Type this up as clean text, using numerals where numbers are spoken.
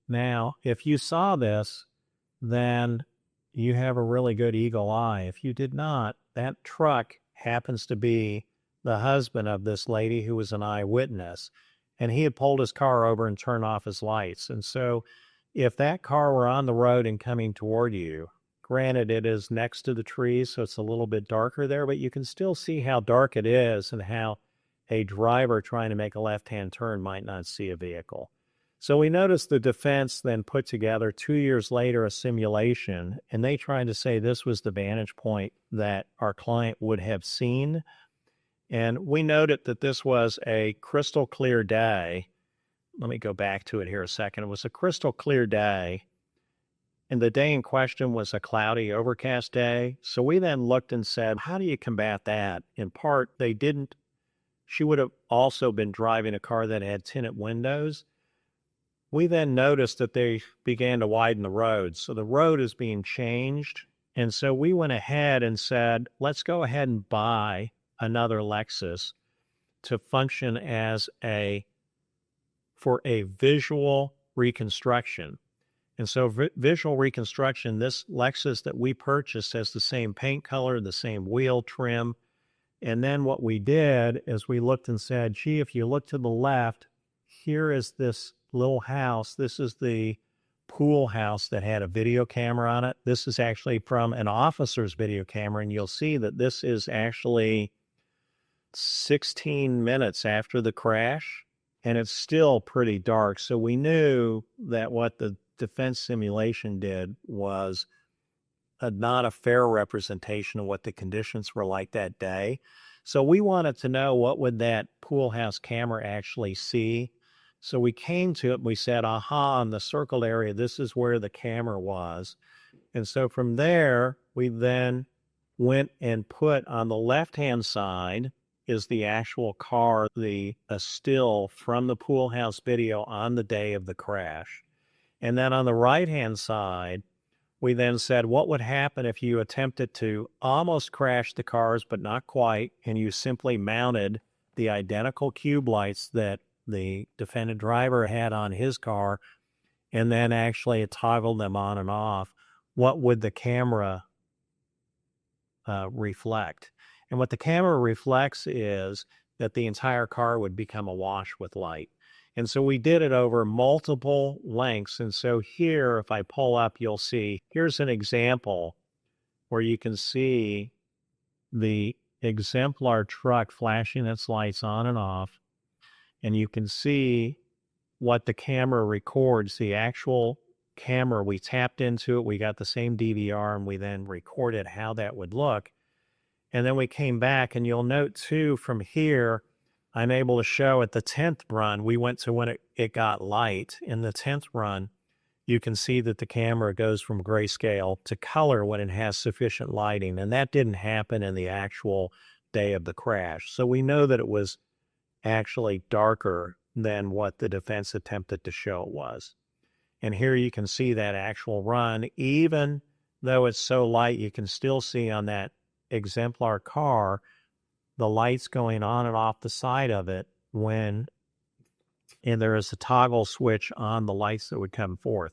Now, if you saw this, then you have a really good eagle eye. If you did not, that truck happens to be the husband of this lady who was an eyewitness, and he had pulled his car over and turned off his lights. And so, if that car were on the road and coming toward you, granted it is next to the trees, so it's a little bit darker there, but you can still see how dark it is and how a driver trying to make a left-hand turn might not see a vehicle. So we noticed the defense then put together 2 years later a simulation, and they tried to say this was the vantage point that our client would have seen. And we noted that this was a crystal clear day. Let me go back to it here a second. It was a crystal clear day, and the day in question was a cloudy, overcast day. So we then looked and said, how do you combat that? In part, she would have also been driving a car that had tinted windows. We then noticed that they began to widen the road. So the road is being changed. And so we went ahead and said, let's go ahead and buy another Lexus to function for a visual reconstruction. And so visual reconstruction, this Lexus that we purchased has the same paint color, the same wheel trim. And then what we did is we looked and said, gee, if you look to the left, here is this little house. This is the pool house that had a video camera on it. This is actually from an officer's video camera, and you'll see that this is actually 16 minutes after the crash, and it's still pretty dark. So we knew that what the defense simulation did was not a fair representation of what the conditions were like that day. So we wanted to know what would that pool house camera actually see. So we came to it and we said, aha, in the circled area, this is where the camera was. And so from there, we then went and put on the left-hand side is the actual car, a still from the pool house video on the day of the crash. And then on the right-hand side, we then said, what would happen if you attempted to almost crash the cars, but not quite, and you simply mounted the identical cube lights that the defendant driver had on his car, and then actually toggled them on and off? What would the camera reflect? And what the camera reflects is that the entire car would become awash with light. And so we did it over multiple lengths. And so here, if I pull up, you'll see, here's an example where you can see the exemplar truck flashing its lights on and off. And you can see what the camera records, the actual camera. We tapped into it. We got the same DVR, and we then recorded how that would look. And then we came back, and you'll note too from here, I'm able to show at the 10th run, we went to when it got light. In the 10th run, you can see that the camera goes from grayscale to color when it has sufficient lighting. And that didn't happen in the actual day of the crash. So we know that it was actually darker than what the defense attempted to show it was. And here you can see that actual run. Even though it's so light, you can still see on that exemplar car the lights going on and off the side of it and there is a toggle switch on the lights that would come forth.